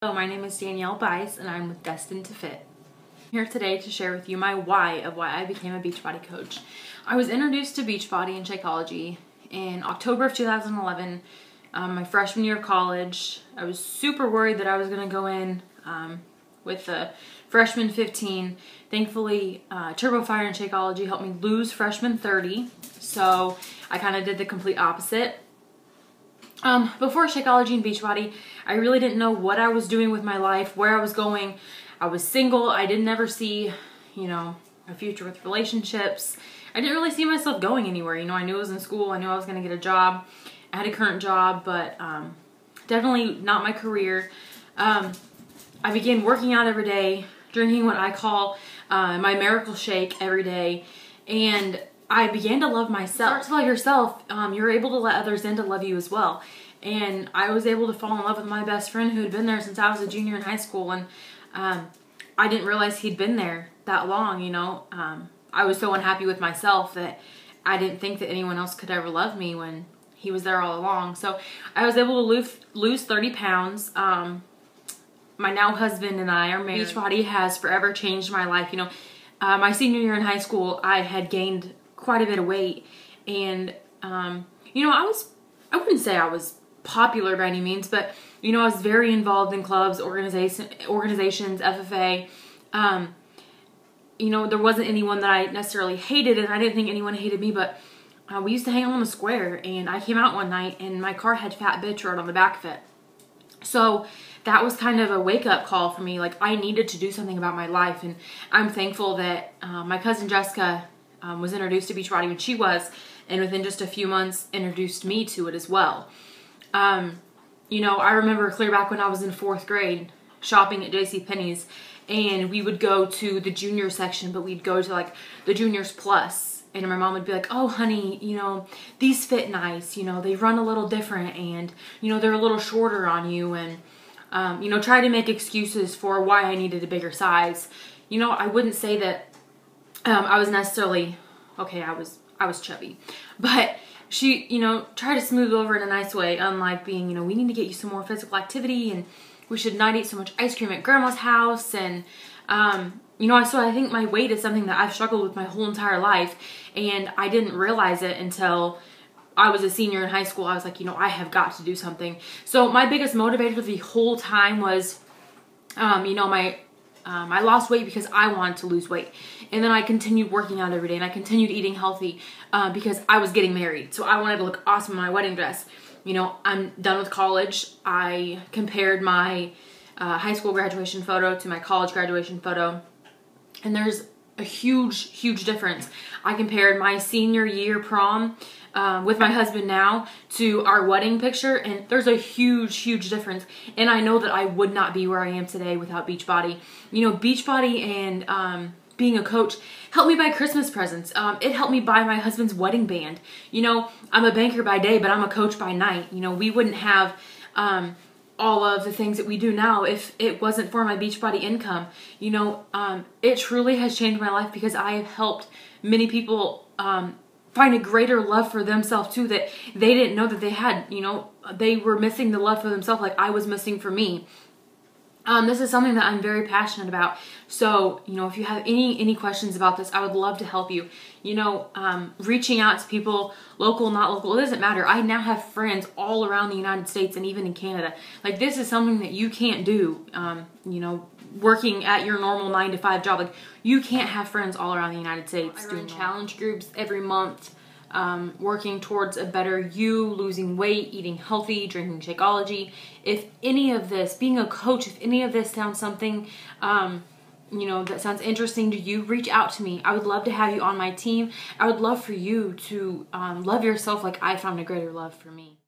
Hello, my name is Danielle Bice and I'm with Destined to Fit. I'm here today to share with you my why of why I became a Beachbody coach. I was introduced to Beachbody and Shakeology in October of 2011, my freshman year of college. I was super worried that I was going to go in with the freshman 15. Thankfully, Turbo Fire and Shakeology helped me lose freshman 30, so I kind of did the complete opposite. Before Shakeology and Beachbody, I really didn't know what I was doing with my life, where I was going. I was single. I didn't ever see, a future with relationships. I didn't really see myself going anywhere. I knew I was in school. I knew I was going to get a job. I had a current job, but definitely not my career. I began working out every day, drinking what I call my miracle shake every day, and I began to love myself. Start to love yourself, you're able to let others in to love you as well. And I was able to fall in love with my best friend who had been there since I was a junior in high school, and I didn't realize he'd been there that long, I was so unhappy with myself that I didn't think that anyone else could ever love me when he was there all along. So I was able to lose 30 pounds. My now husband and I are married. Beachbody has forever changed my life. My senior year in high school, I had gained quite a bit of weight, and I wouldn't say I was popular by any means, but I was very involved in clubs, organizations, FFA. There wasn't anyone that I necessarily hated, and I didn't think anyone hated me, but we used to hang out on the square, and I came out one night and my car had "Fat Bitch" wrote on the back of it. So that was kind of a wake-up call for me. Like, I needed to do something about my life, and I'm thankful that my cousin Jessica was introduced to Beachbody when she was, and within just a few months introduced me to it as well. I remember clear back when I was in 4th grade shopping at JCPenney's, and we would go to the junior section, but we'd go to like the juniors plus, and my mom would be like, "Oh honey, these fit nice, they run a little different, and they're a little shorter on you," and try to make excuses for why I needed a bigger size. I wouldn't say that I was necessarily, okay, I was chubby, but she, tried to smooth over in a nice way, unlike being, we need to get you some more physical activity, and we should not eat so much ice cream at grandma's house, and, so I think my weight is something that I've struggled with my whole entire life, and I didn't realize it until I was a senior in high school. I was like, I have got to do something. So my biggest motivator the whole time was, I lost weight because I wanted to lose weight. And then I continued working out every day, and I continued eating healthy because I was getting married. So I wanted to look awesome in my wedding dress. I'm done with college. I compared my high school graduation photo to my college graduation photo, and there's a huge, huge difference. I compared my senior year prom with my husband now to our wedding picture, and there's a huge, huge difference. And I know that I would not be where I am today without Beachbody. Beachbody and being a coach helped me buy Christmas presents. It helped me buy my husband's wedding band. I'm a banker by day, but I'm a coach by night. We wouldn't have all of the things that we do now if it wasn't for my Beachbody income. It truly has changed my life because I have helped many people find a greater love for themselves too, that they didn't know that they had. They were missing the love for themselves like I was missing for me. This is something that I'm very passionate about. So, if you have any questions about this, I would love to help you. Reaching out to people, local, not local, it doesn't matter. I now have friends all around the United States and even in Canada. Like, this is something that you can't do, working at your normal 9-to-5 job. Like, you can't have friends all around the United States. I run challenge groups every month, working towards a better you, losing weight, eating healthy, drinking Shakeology. If any of this, being a coach, if any of this sounds something, that sounds interesting to you, reach out to me. I would love to have you on my team. I would love for you to love yourself like I found a greater love for me.